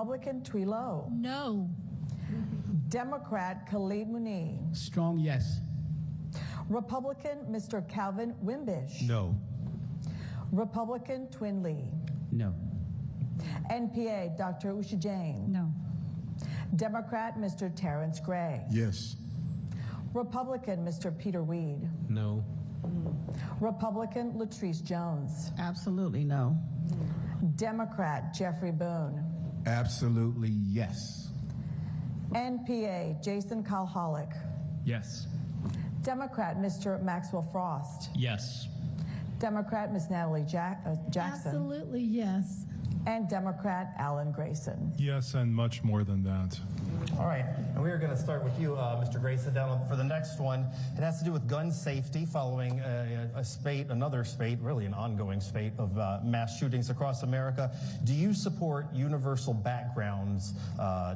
Republican Twilo. No. Democrat Khalid Mooney. Strong yes. Republican Mr. Calvin Wimbish. No. Republican Twin Lee. No. NPA Dr. Usha Jain. No. Democrat Mr. Terrence Gray. Yes. Republican Mr. Peter Weed. No. Republican Latrice Jones. Absolutely no. Democrat Jeffrey Boone. Absolutely yes. NPA Jason Kalhalik. Yes. Democrat Mr. Maxwell Frost. Yes. Democrat Ms. Natalie Jackson. Absolutely yes. And Democrat Alan Grayson. Yes, and much more than that. All right, and we are going to start with you, Mr. Grayson, down for the next one. It has to do with gun safety following another spate, really an ongoing spate of mass shootings across America. Do you support universal backgrounds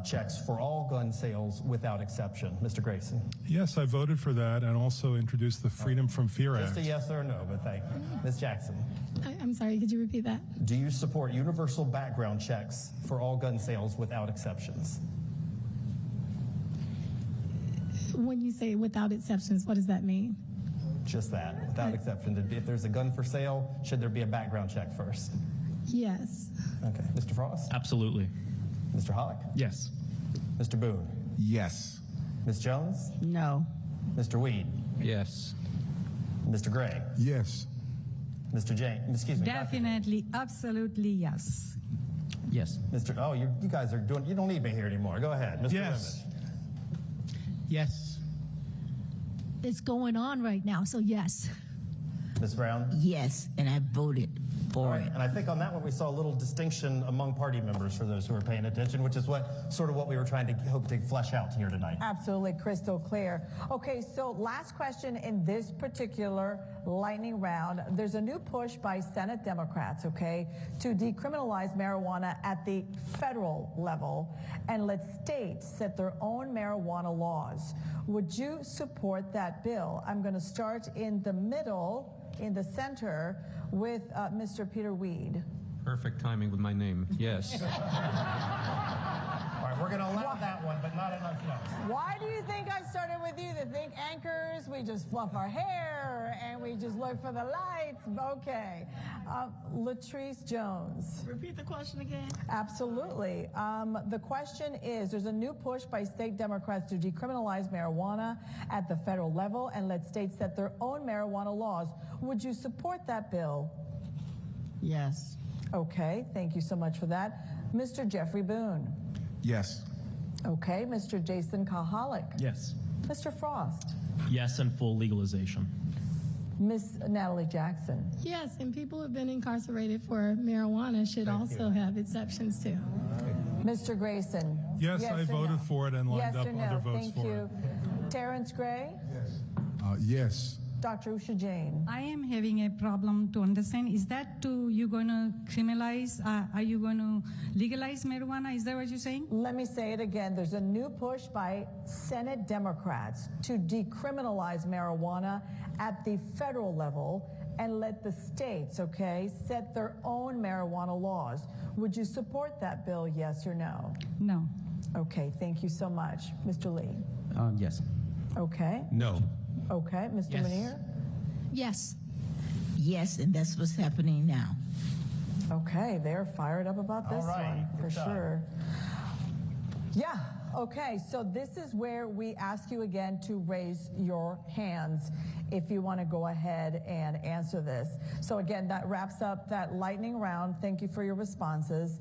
checks for all gun sales without exception? Mr. Grayson. Yes, I voted for that and also introduced the Freedom from Fear Just Act. a yes or a no, but thank you. Ms. Jackson. I'm sorry, could you repeat that? Do you support universal background checks for all gun sales without exceptions? When you say without exceptions, what does that mean? Just that, without exception. If there's a gun for sale, should there be a background check first? Yes. Okay. Mr. Frost? Absolutely. Mr. Hollick? Yes. Mr. Boone? Yes. Ms. Jones? No. Mr. Weed? Yes. Mr. Gray? Yes. Mr. Jane? Excuse me. Dr. Definitely, absolutely yes. Yes. Mr. Oh, you guys are doing, you don't need me here anymore. Go ahead. Mr. Yes. Wimbish. Yes. It's going on right now, so yes. Ms. Brown? Yes, and I voted All for right, it. and I think on that one we saw a little distinction among party members for those who are paying attention, which is what we were trying to hope to flesh out here tonight. Absolutely crystal clear. Okay, so last question in this particular lightning round. There's a new push by Senate Democrats, okay, to decriminalize marijuana at the federal level and let states set their own marijuana laws. Would you support that bill? I'm going to start in the middle, in the center, with Mr. Peter Weed. Perfect timing with my name. Yes. All right, we're going to allow that one, but not enough no's. Why do you think I started with you? To think anchors, we just fluff our hair and we just look for the lights? Okay. Latrice Jones. Repeat the question again. Absolutely. The question is, there's a new push by state Democrats to decriminalize marijuana at the federal level and let states set their own marijuana laws. Would you support that bill? Yes. Okay, thank you so much for that. Mr. Jeffrey Boone. Yes. Okay, Mr. Jason Kalhalik. Yes. Mr. Frost. Yes, and full legalization. Miss Natalie Jackson. Yes, and people who have been incarcerated for marijuana should also have exceptions too. Mr. Grayson. Yes, I or voted no? for it and lined yes up or no? other votes Thank for you. it. Terrence Gray. Yes. Dr. Usha Jain. I am having a problem to understand. Is that you going to criminalize? Are you going to legalize marijuana? Is that what you're saying? Let me say it again. There's a new push by Senate Democrats to decriminalize marijuana at the federal level and let the states, okay, set their own marijuana laws. Would you support that bill, yes or no? No. Okay, thank you so much. Mr. Lee. Yes. Okay. No. Okay, Mr. Yes. Munir. Yes. Yes, and that's what's happening now. Okay, they're fired up about this All right, one, for good job. sure. Yeah, okay, so this is where we ask you again to raise your hands if you want to go ahead and answer this. So again, that wraps up that lightning round. Thank you for your responses.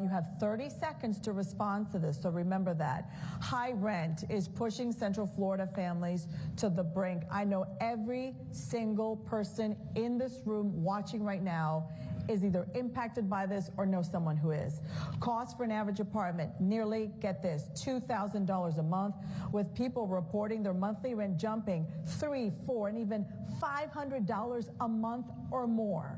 You have 30 seconds to respond to this, so remember that. High rent is pushing Central Florida families to the brink. I know every single person in this room watching right now is either impacted by this or knows someone who is. Cost for an average apartment, nearly, get this, $2,000 a month, with people reporting their monthly rent jumping $300, $400, and even $500 a month or more.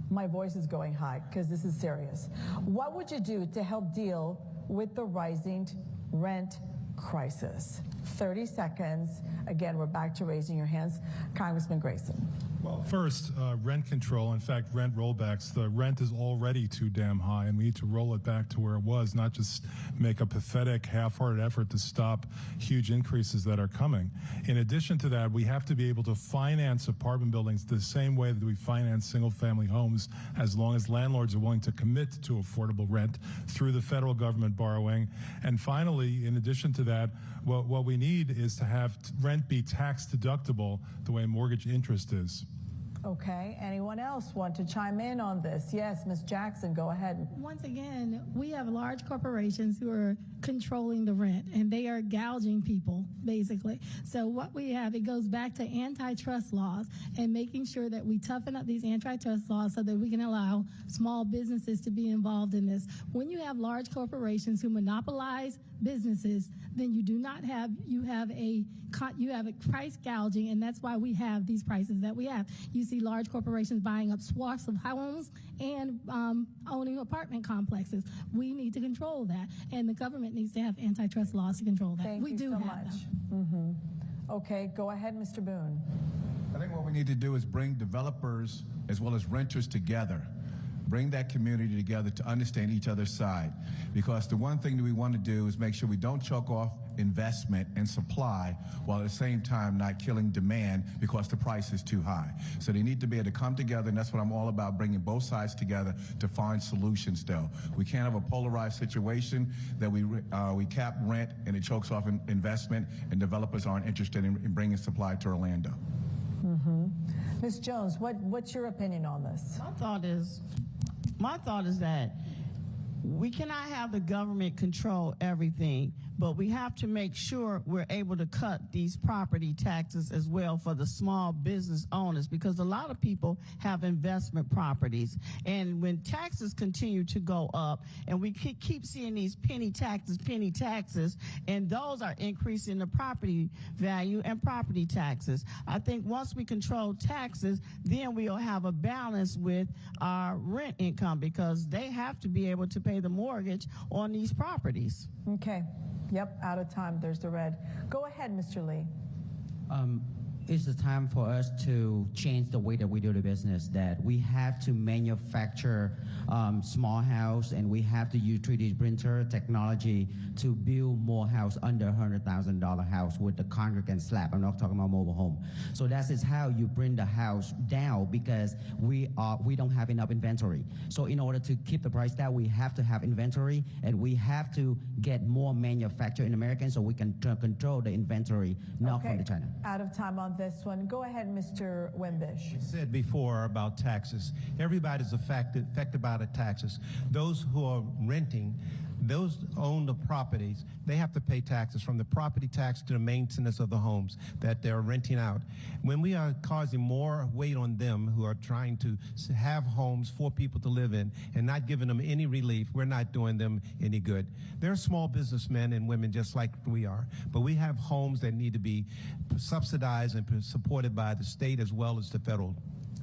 My voice is going high because this is serious. What would you do to help deal with the rising rent crisis. 30 seconds. Again, we're back to raising your hands. Congressman Grayson. Well, first, rent control, in fact, rent rollbacks. The rent is already too damn high, and we need to roll it back to where it was, not just make a pathetic, half-hearted effort to stop huge increases that are coming. In addition to that, we have to be able to finance apartment buildings the same way that we finance single-family homes, as long as landlords are willing to commit to affordable rent through the federal government borrowing. And finally, in addition to that, what we need is to have rent be tax deductible the way mortgage interest is. Okay, anyone else want to chime in on this? Yes, Ms. Jackson, go ahead. Once again, we have large corporations who are controlling the rent, and they are gouging people, basically. So what we have, it goes back to antitrust laws and making sure that we toughen up these antitrust laws so that we can allow small businesses to be involved in this. When you have large corporations who monopolize businesses, then you have a price gouging, and that's why we have these prices that we have. You see large corporations buying up swaths of homes and owning apartment complexes. We need to control that, and the government needs to have antitrust laws to control that. Thank we you do so have much. them. Okay, go ahead, Mr. Boone. I think what we need to do is bring developers as well as renters together. Bring that community together to understand each other's side. Because the one thing that we want to do is make sure we don't choke off investment and supply while at the same time not killing demand because the price is too high. So they need to be able to come together, and that's what I'm all about, bringing both sides together to find solutions, though. We can't have a polarized situation that we cap rent and it chokes off investment and developers aren't interested in bringing supply to Orlando. Ms. Jones, what's your opinion on this? My thought is that we cannot have the government control everything, but we have to make sure we're able to cut these property taxes as well for the small business owners, because a lot of people have investment properties. And when taxes continue to go up and we keep seeing these penny taxes, and those are increasing the property value and property taxes. I think once we control taxes, then we'll have a balance with our rent income, because they have to be able to pay the mortgage on these properties. Okay. Yep, out of time. There's the red. Go ahead, Mr. Lee. It's the time for us to change the way that we do the business, that we have to manufacture small house, and we have to use 3D printer technology to build more house under $100,000 house with the concrete and slab. I'm not talking about mobile home. So that is how you bring the house down, because we don't have enough inventory. So in order to keep the price down, we have to have inventory, and we have to get more manufactured in America so we can control the inventory, not from the China. Out of time on this one. Go ahead, Mr. Wimbish. You said before about taxes. Everybody's affected by the taxes. Those who are renting, those who own the properties, they have to pay taxes, from the property tax to the maintenance of the homes that they're renting out. When we are causing more weight on them who are trying to have homes for people to live in and not giving them any relief, we're not doing them any good. They're small businessmen and women just like we are, but we have homes that need to be subsidized and supported by the state as well as the federal.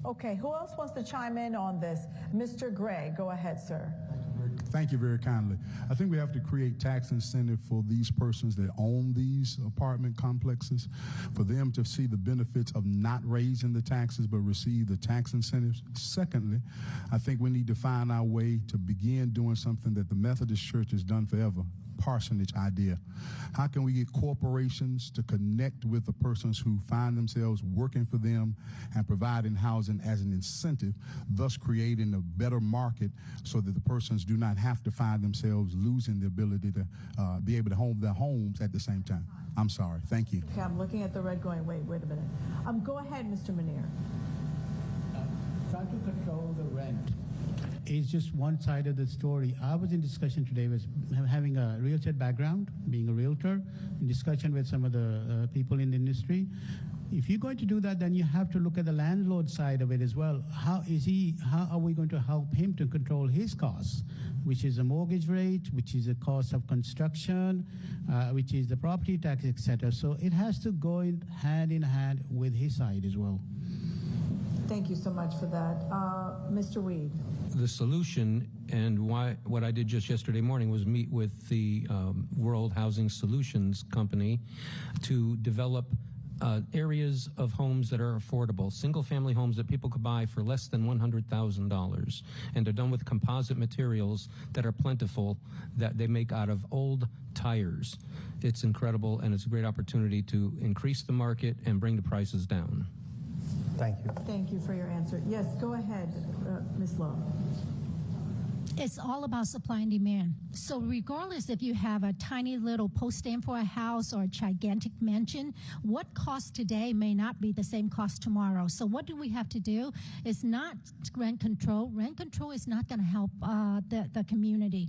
Okay, who else wants to chime in on this? Mr. Gray, go ahead, sir. Thank you very kindly. I think we have to create tax incentive for these persons that own these apartment complexes, for them to see the benefits of not raising the taxes but receive the tax incentives. Secondly, I think we need to find our way to begin doing something that the Methodist Church has done forever, parsonage idea. How can we get corporations to connect with the persons who find themselves working for them and providing housing as an incentive, thus creating a better market so that the persons do not have to find themselves losing the ability to be able to home their homes at the same time. I'm sorry. Thank you. Okay, I'm looking at the red going, wait a minute. Go ahead, Mr. Munir. Trying to control the rent is just one side of the story. I was in discussion today with having a real estate background, being a realtor, in discussion with some of the people in the industry. If you're going to do that, then you have to look at the landlord side of it as well. How are we going to help him to control his costs, which is a mortgage rate, which is the cost of construction, which is the property tax, etc. So it has to go hand in hand with his side as well. Thank you so much for that. Mr. Weed. the solution, and what I did just yesterday morning was meet with the World Housing Solutions Company to develop areas of homes that are affordable, single-family homes that people could buy for less than $100,000, and they're done with composite materials that are plentiful, that they make out of old tires. It's incredible, and it's a great opportunity to increase the market and bring the prices down. Thank you. Thank you for your answer. Yes, go ahead, Ms. Lowe. It's all about supply and demand. So regardless if you have a tiny little post stand for a house or a gigantic mansion, what costs today may not be the same cost tomorrow. So what do we have to do? It's not rent control. Rent control is not going to help the community.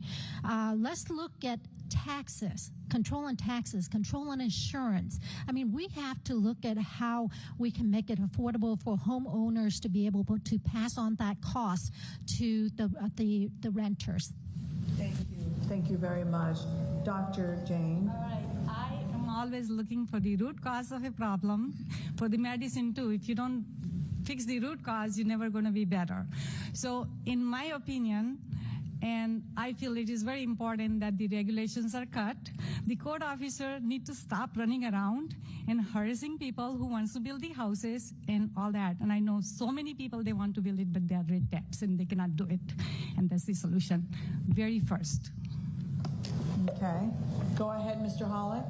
Let's look at taxes, control on taxes, control on insurance. I mean, we have to look at how we can make it affordable for homeowners to be able to pass on that cost to the renters. Thank you. Thank you very much. Dr. Jane. All right. I am always looking for the root cause of a problem, for the medicine too. If you don't fix the root cause, you're never going to be better. So in my opinion, and I feel it is very important that the regulations are cut. The code officer need to stop running around and harassing people who wants to build the houses and all that. And I know so many people, they want to build it, but they are red tapes and they cannot do it. And that's the solution. Very first. Okay. Go ahead, Mr. Hollick.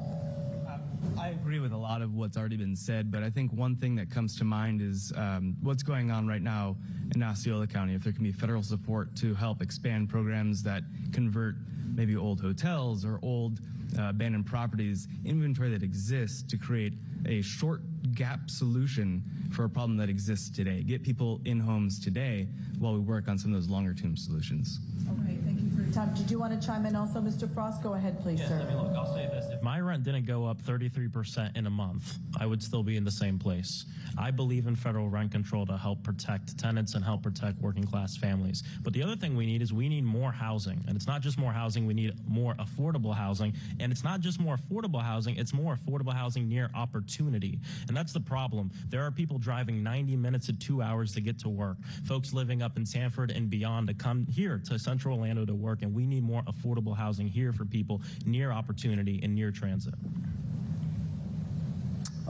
I agree with a lot of what's already been said, but I think one thing that comes to mind is what's going on right now in Osceola County. If there can be federal support to help expand programs that convert maybe old hotels or old abandoned properties, inventory that exists to create a short gap solution for a problem that exists today. Get people in homes today while we work on some of those longer term solutions. Okay, thank you for your time. Did you want to chime in also, Mr. Frost? Go ahead, please, sir. I mean, look, I'll say this. If my rent didn't go up 33% in a month, I would still be in the same place. I believe in federal rent control to help protect tenants and help protect working class families. But the other thing we need is we need more housing. And it's not just more housing, we need more affordable housing. And it's not just more affordable housing, it's more affordable housing near opportunity. And that's the problem. There are people driving 90 minutes to 2 hours to get to work. Folks living up in Sanford and beyond to come here to Central Orlando to work. And we need more affordable housing here for people near opportunity and near transit.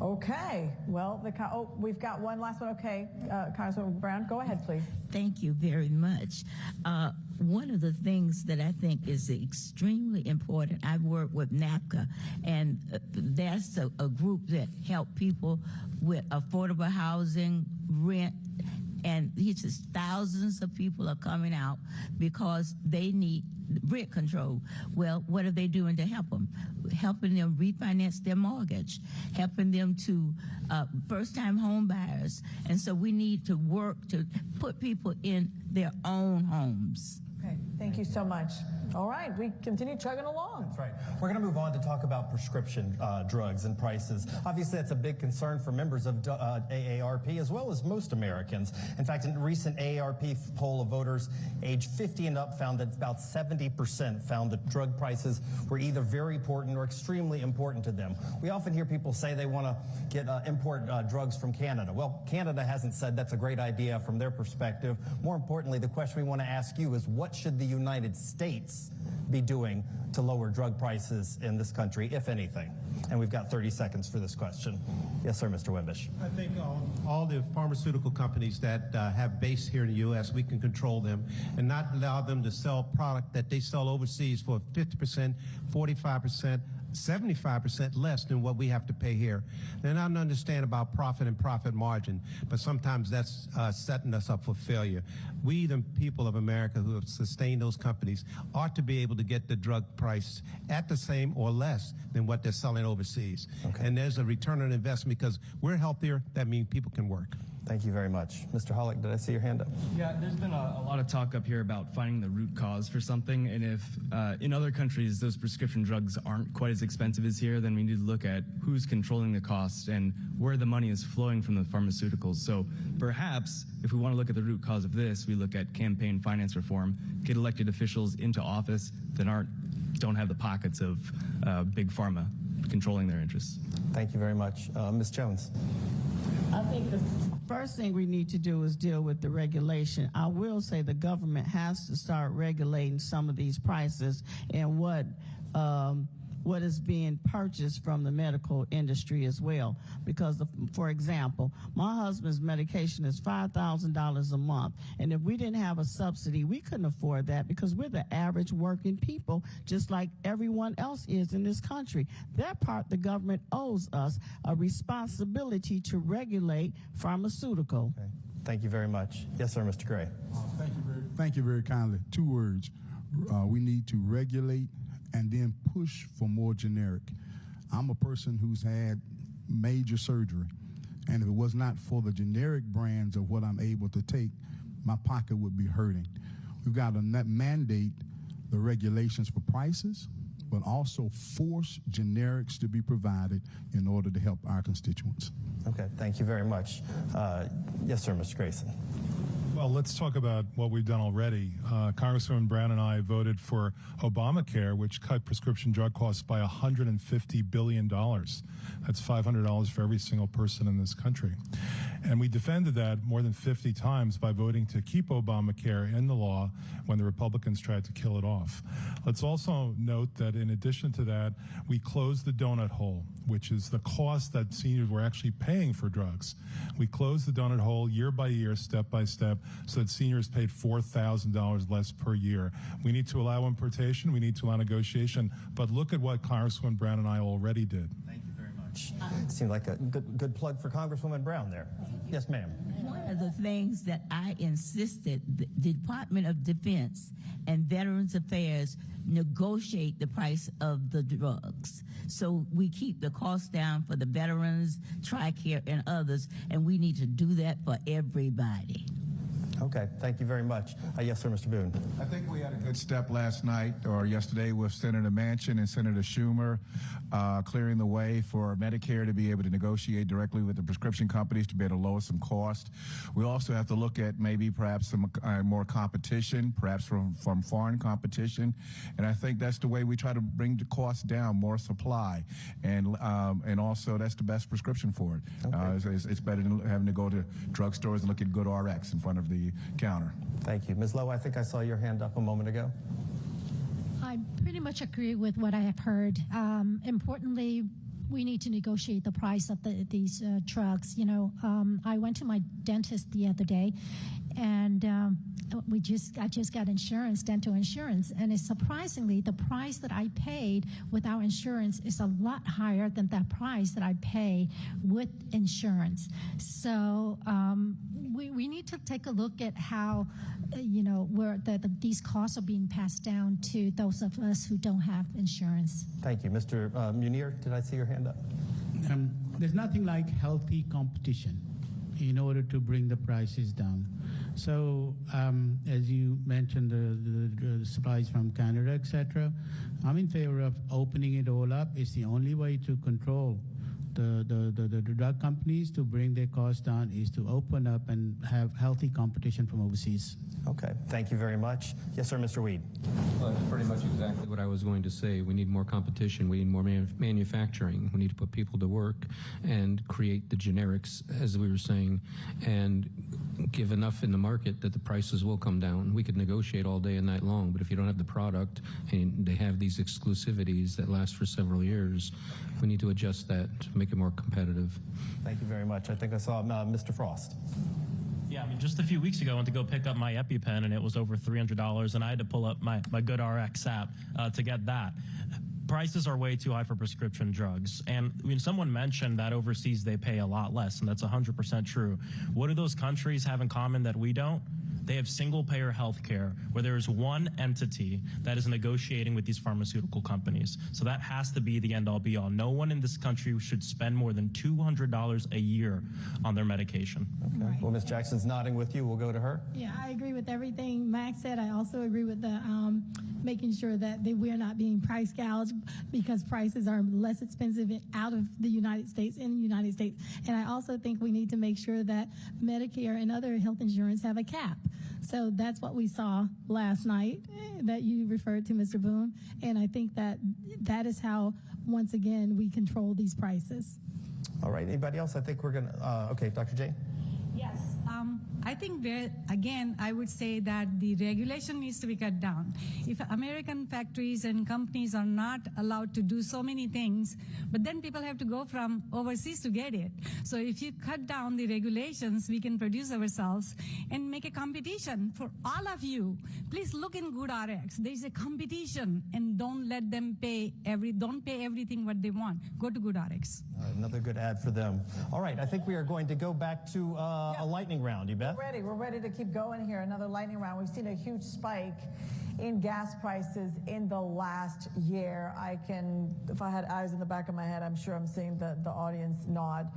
Okay. Well, we've got one last one. Okay. Congresswoman Brown, go ahead, please. Thank you very much. One of the things that I think is extremely important, I've worked with NAPCA, and that's a group that help people with affordable housing, rent, and thousands of people are coming out because they need rent control. Well, what are they doing to help them? Helping them refinance their mortgage, helping them to first-time home buyers. And so we need to work to put people in their own homes. Okay, thank you so much. All right, we continue chugging along. That's right. We're going to move on to talk about prescription drugs and prices. Obviously, that's a big concern for members of AARP as well as most Americans. In fact, in a recent AARP poll of voters age 50 and up found that about 70% found that drug prices were either very important or extremely important to them. We often hear people say they want to get import drugs from Canada. Well, Canada hasn't said that's a great idea from their perspective. More importantly, the question we want to ask you is what should the United States be doing to lower drug prices in this country, if anything? And we've got 30 seconds for this question. Yes, sir, Mr. Wimbish. I think all the pharmaceutical companies that have base here in the U.S., we can control them and not allow them to sell product that they sell overseas for 50%, 45%, 75% less than what we have to pay here. And I understand about profit and profit margin, but sometimes that's setting us up for failure. We, the people of America who have sustained those companies, ought to be able to get the drug price at the same or less than what they're selling overseas. Okay. And there's a return on investment because we're healthier. That means people can work. Thank you very much. Mr. Hollick, did I see your hand up? Yeah, there's been a lot of talk up here about finding the root cause for something, and if in other countries those prescription drugs aren't quite as expensive as here, then we need to look at who's controlling the cost and where the money is flowing from the pharmaceuticals. So perhaps if we want to look at the root cause of this, we look at campaign finance reform, get elected officials into office that don't have the pockets of big pharma controlling their interests. Thank you very much. Ms. Jones. I think the first thing we need to do is deal with the regulation. I will say the government has to start regulating some of these prices and what is being purchased from the medical industry as well. Because, for example, my husband's medication is $5,000 a month. And if we didn't have a subsidy, we couldn't afford that because we're the average working people, just like everyone else is in this country. That part the government owes us a responsibility to regulate pharmaceutical. Okay. Thank you very much. Yes, sir, Mr. Gray. Thank you very kindly. 2 words. We need to regulate and then push for more generic. I'm a person who's had major surgery, and if it was not for the generic brands of what I'm able to take, my pocket would be hurting. We've got to mandate the regulations for prices, but also force generics to be provided in order to help our constituents. Okay, thank you very much. Yes, sir, Mr. Grayson. Well, let's talk about what we've done already. Congresswoman Brown and I voted for Obamacare, which cut prescription drug costs by $150 billion. That's $500 for every single person in this country. And we defended that more than 50 times by voting to keep Obamacare in the law when the Republicans tried to kill it off. Let's also note that in addition to that, we closed the donut hole, which is the cost that seniors were actually paying for drugs. We closed the donut hole year by year, step by step, so that seniors paid $4,000 less per year. We need to allow importation, we need to allow negotiation, but look at what Congresswoman Brown and I already did. Thank you very much. Seemed like a good plug for Congresswoman Brown there. Yes, ma'am. One of the things that I insisted the Department of Defense and Veterans Affairs negotiate the price of the drugs. So we keep the cost down for the veterans, TRICARE, and others, and we need to do that for everybody. Okay, thank you very much. Yes, sir, Mr. Boone. I think we had a good step last night or yesterday with Senator Manchin and Senator Schumer clearing the way for Medicare to be able to negotiate directly with the prescription companies to be able to lower some cost. We also have to look at maybe perhaps some more competition, perhaps from foreign competition. And I think that's the way we try to bring the cost down, more supply. And also that's the best prescription for it. Okay. It's better than having to go to drugstores and look at GoodRx in front of the counter. Thank you. Ms. Lowe, I think I saw your hand up a moment ago. I pretty much agree with what I have heard. Importantly, we need to negotiate the price of these drugs. You know, I went to my dentist the other day, and I just got insurance, dental insurance, and it's surprisingly the price that I paid without insurance is a lot higher than that price that I pay with insurance. So we need to take a look at how where these costs are being passed down to those of us who don't have insurance. Thank you. Mr. Munir, did I see your hand up? There's nothing like healthy competition in order to bring the prices down. So, as you mentioned, the supplies from Canada, etc., I'm in favor of opening it all up. It's the only way to control the drug companies to bring their costs down is to open up and have healthy competition from overseas. Okay, thank you very much. Yes, sir, Mr. Weed. Well, that's pretty much exactly what I was going to say. We need more competition. We need more manufacturing. We need to put people to work and create the generics, as we were saying, and give enough in the market that the prices will come down. We could negotiate all day and night long, but if you don't have the product and they have these exclusivities that last for several years, we need to adjust that to make it more competitive. Thank you very much. I think I saw Mr. Frost. Yeah, I mean, just a few weeks ago, I went to go pick up my EpiPen, and it was over $300, and I had to pull up my GoodRx app to get that. Prices are way too high for prescription drugs. And when someone mentioned that overseas they pay a lot less, and that's 100% true. What do those countries have in common that we don't? They have single-payer health care where there is one entity that is negotiating with these pharmaceutical companies. So that has to be the end-all, be-all. No one in this country should spend more than $200 a year on their medication. Okay. Right. Well, Ms. Jackson's nodding with you. We'll go to her. Yeah, I agree with everything Max said. I also agree with the making sure that we are not being price gouged because prices are less expensive out of the United States, in the United States. And I also think we need to make sure that Medicare and other health insurance have a cap. So that's what we saw last night that you referred to, Mr. Boone. And I think that is how, once again, we control these prices. All right, anybody else? I think we're going to, okay, Dr. J. Yes. I think, again, I would say that the regulation needs to be cut down. If American factories and companies are not allowed to do so many things, but then people have to go from overseas to get it. So if you cut down the regulations, we can produce ourselves and make a competition for all of you. Please look in GoodRx. There's a competition, and don't let them don't pay everything what they want. Go to GoodRx. Another good ad for them. All right, I think we are going to go back to a lightning round. You bet. We're ready to keep going here. Another lightning round. We've seen a huge spike in gas prices in the last year. If I had eyes in the back of my head, I'm sure I'm seeing the audience nod.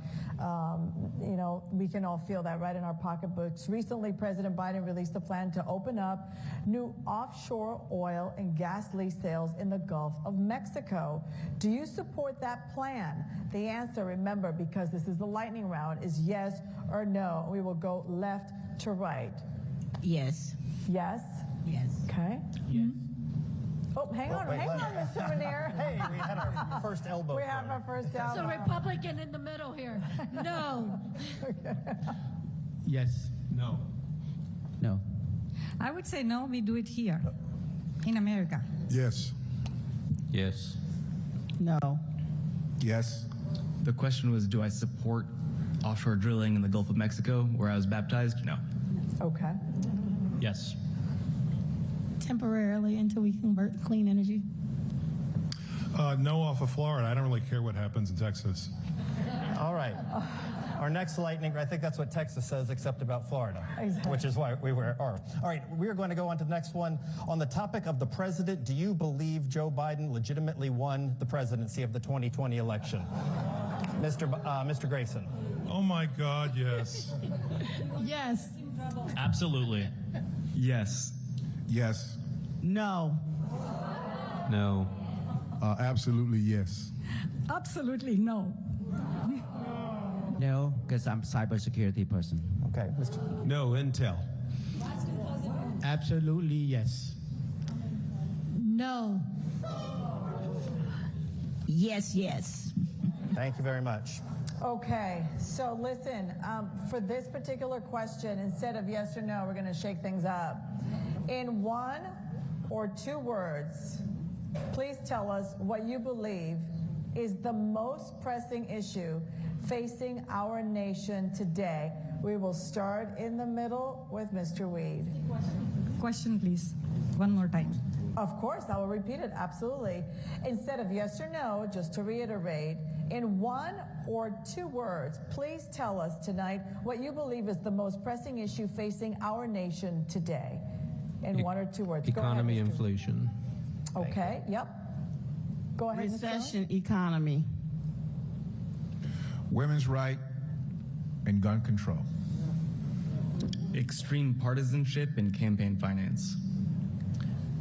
We can all feel that right in our pocketbooks. Recently, President Biden released a plan to open up new offshore oil and gas lease sales in the Gulf of Mexico. Do you support that plan? The answer, remember, because this is the lightning round, is yes or no. We will go left to right. Yes. Yes? Yes. Okay. Yes. Oh, hang on, Mr. Manier. Hey, we had our first elbow. We have our first elbow. So Republican in the middle here. No. Yes. No. No. I would say no, we do it here in America. Yes. Yes. No. Yes. The question was, do I support offshore drilling in the Gulf of Mexico where I was baptized? No. Okay. Yes. Temporarily until we convert to clean energy. No off of Florida. I don't really care what happens in Texas. All right. Our next lightning, I think that's what Texas says, except about Florida, Exactly. which is why we are. All right, we are going to go on to the next one. On the topic of the president, do you believe Joe Biden legitimately won the presidency of the 2020 election? Mr. Grayson. Oh my God, yes. Yes. Absolutely. Yes. Yes. No. No. Absolutely yes. Absolutely no. No, because I'm a cybersecurity person. Okay, No, Intel. Absolutely yes. No. Yes, yes. Thank you very much. Okay, so listen, for this particular question, instead of yes or no, we're going to shake things up. In 1 or 2 words, please tell us what you believe is the most pressing issue facing our nation today. We will start in the middle with Mr. Weed. Question, please. One more time. Of course, I will repeat it, absolutely. Instead of yes or no, just to reiterate, in 1 or 2 words, please tell us tonight what you believe is the most pressing issue facing our nation today. In 1 or 2 words. Economy, Go ahead, Mr. inflation. Okay, yep. Go ahead, Ms. Kelly. Recession, economy. Women's right and gun control. Extreme partisanship and campaign finance.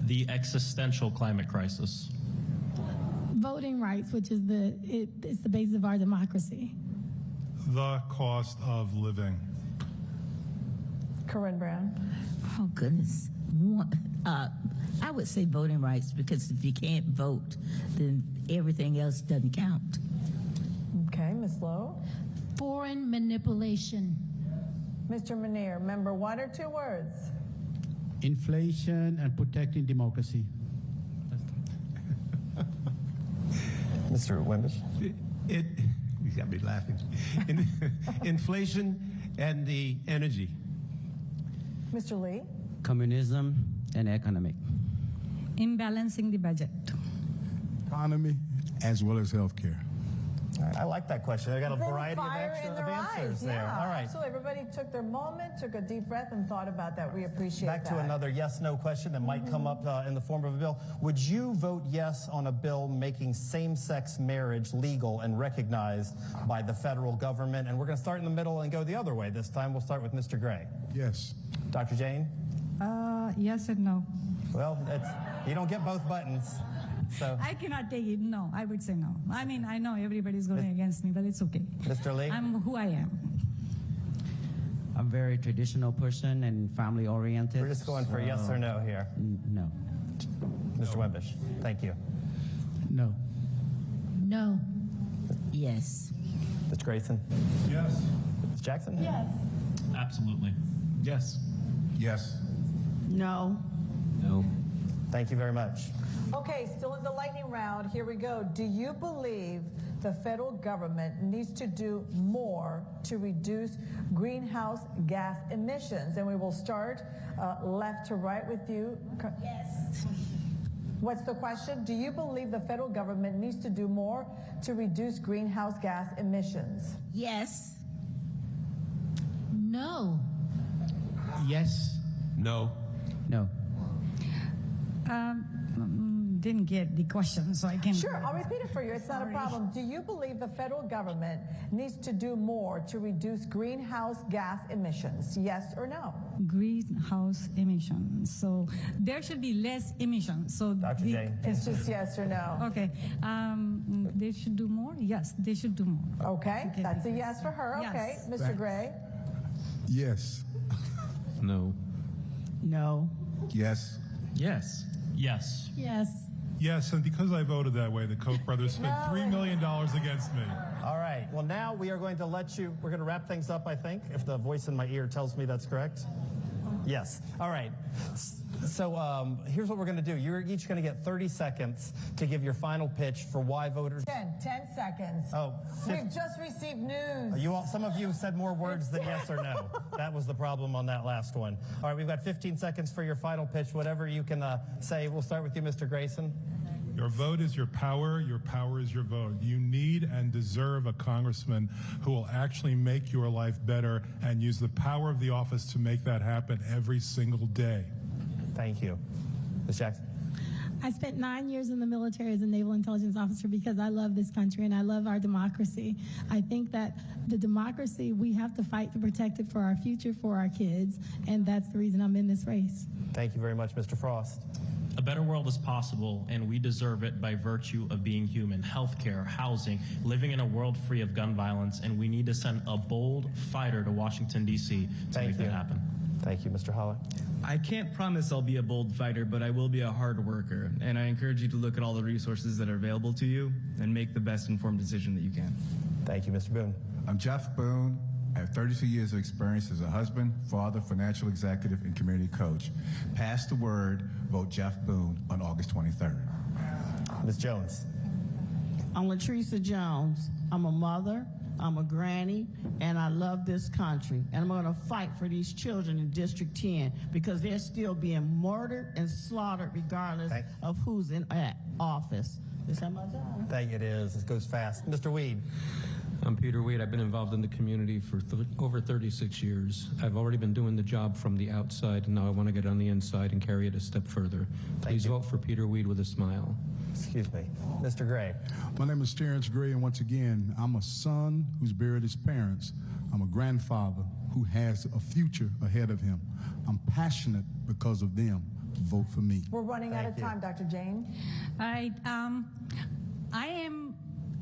The existential climate crisis. Voting rights, which is it's the basis of our democracy. The cost of living. Corinne Brown. Oh, goodness. I would say voting rights, because if you can't vote, then everything else doesn't count. Okay, Ms. Lowe. Foreign manipulation. Mr. Manier, remember 1 or 2 words. Inflation and protecting democracy. Mr. Wimbish. You got me laughing. Inflation and the energy. Mr. Lee. Communism and economic. Imbalancing the budget. Economy as well as healthcare. All right, I like that question. I got a variety of Fire in their answers eyes. there. Yeah, All right. absolutely. Everybody took their moment, took a deep breath, and thought about that. We appreciate Back that. to another yes/no question that might come up in the form of a bill. Would you vote yes on a bill making same-sex marriage legal and recognized by the federal government? And we're going to start in the middle and go the other way this time. We'll start with Mr. Gray. Yes. Dr. Jane? Yes and no. Well, you don't get both buttons. So, I cannot take it. No, I would say no. I mean, I know everybody's going against me, but it's okay. Mr. Lee? I'm who I am. I'm a very traditional person and family oriented. We're just going for yes or no here. No. Mr. Wimbish, thank you. No. No. Yes. Mr. Grayson? Yes. Ms. Jackson? Yes. Absolutely. Yes. Yes. No. No. Thank you very much. Okay, still in the lightning round. Here we go. Do you believe the federal government needs to do more to reduce greenhouse gas emissions? And we will start left to right with you. Yes. What's the question? Do you believe the federal government needs to do more to reduce greenhouse gas emissions? Yes. No. Yes. No. No. Didn't get the question, so I can't. Sure, I'll repeat it for you. It's not a problem. Do you believe the federal government needs to do more to reduce greenhouse gas emissions? Yes or no? Greenhouse emissions. So there should be less emissions. So Dr. Jane? It's just yes or no. Okay. They should do more? Yes, they should do more. Okay, that's a yes for her. Yes. Okay, Mr. Gray? Yes. No. No. Yes. Yes. Yes. Yes. Yes, and because I voted that way, the Koch brothers spent $3 million against me. All right. Well, now we are going to we're going to wrap things up, I think, if the voice in my ear tells me that's correct. Yes. All right. So here's what we're going to do. You're each going to get 30 seconds to give your final pitch for why voters. 10 seconds. Oh, We've just received news. some of you said more words than yes or no. That was the problem on that last one. All right, we've got 15 seconds for your final pitch. Whatever you can say. We'll start with you, Mr. Grayson. Your vote is your power is your vote. You need and deserve a congressman who will actually make your life better and use the power of the office to make that happen every single day. Thank you. Ms. Jackson. I spent 9 years in the military as a naval intelligence officer because I love this country and I love our democracy. I think that the democracy, we have to fight to protect it for our future, for our kids, and that's the reason I'm in this race. Thank you very much, Mr. Frost. A better world is possible, and we deserve it by virtue of being human. Healthcare, housing, living in a world free of gun violence, and we need to send a bold fighter to Washington, D.C. to make that happen. Thank you, Mr. Holloway. I can't promise I'll be a bold fighter, but I will be a hard worker. And I encourage you to look at all the resources that are available to you and make the best informed decision that you can. Thank you, Mr. Boone. I'm Jeff Boone. I have 32 years of experience as a husband, father, financial executive, and community coach. Pass the word, vote Jeff Boone on August 23rd. Ms. Jones. I'm Latricia Jones. I'm a mother, I'm a granny, and I love this country. And I'm going to fight for these children in District 10 because they're still being murdered and slaughtered regardless of who's in office. Is that my job? Thank you. It is. It goes fast. Mr. Weed. I'm Peter Weed. I've been involved in the community for over 36 years. I've already been doing the job from the outside, and now I want to get on the inside and carry it a step further. Please vote for Peter Weed with a smile. Excuse me. Mr. Gray. My name is Terrence Gray, and once again, I'm a son who's buried his parents. I'm a grandfather who has a future ahead of him. I'm passionate because of them. Vote for me. We're running out of time, Dr. Jane. All right. I am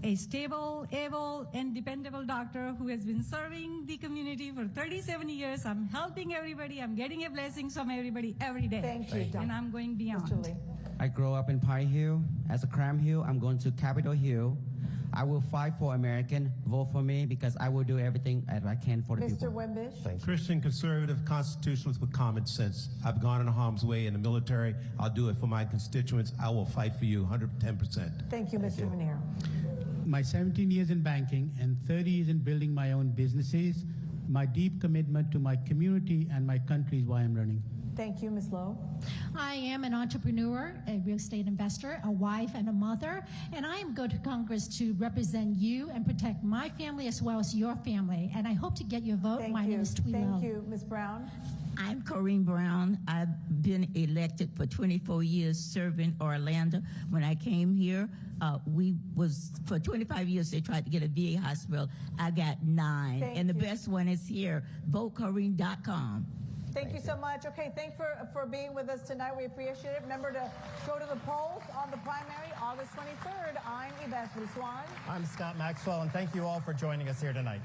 a stable, able, and dependable doctor who has been serving the community for 37 years. I'm helping everybody. I'm getting a blessing from everybody every day. Thank you, And I'm going beyond. Mr. Lee. I grew up in Pine Hill. As a Cram Hill, I'm going to Capitol Hill. I will fight for American. Vote for me because I will do everything that I can for the Mr. people. Wimbish. Christian, conservative, constitutionalist with common sense. I've gone in harm's way in the military. I'll do it for my constituents. I will fight for you 110%. Thank you, Mr. Veneer. My 17 years in banking and 30 years in building my own businesses, my deep commitment to my community and my country is why I'm running. Thank you, Ms. Lowe. I am an entrepreneur, a real estate investor, a wife, and a mother, and I am going to Congress to represent you and protect my family as well as your family. And I hope to get your vote. Thank My you. name is Twee Lowe. Thank you, Ms. Brown. I'm Corrine Brown. I've been elected for 24 years serving Orlando. When I came here, for 25 years, they tried to get a VA hospital. I got 9. Thank and the you. best one is here, votecorrine.com. Thank you so much. Okay, thanks for being with us tonight. We appreciate it. Remember to go to the polls on the primary, August 23rd. I'm Yvette Swan. I'm Scott Maxwell, and thank you all for joining us here tonight.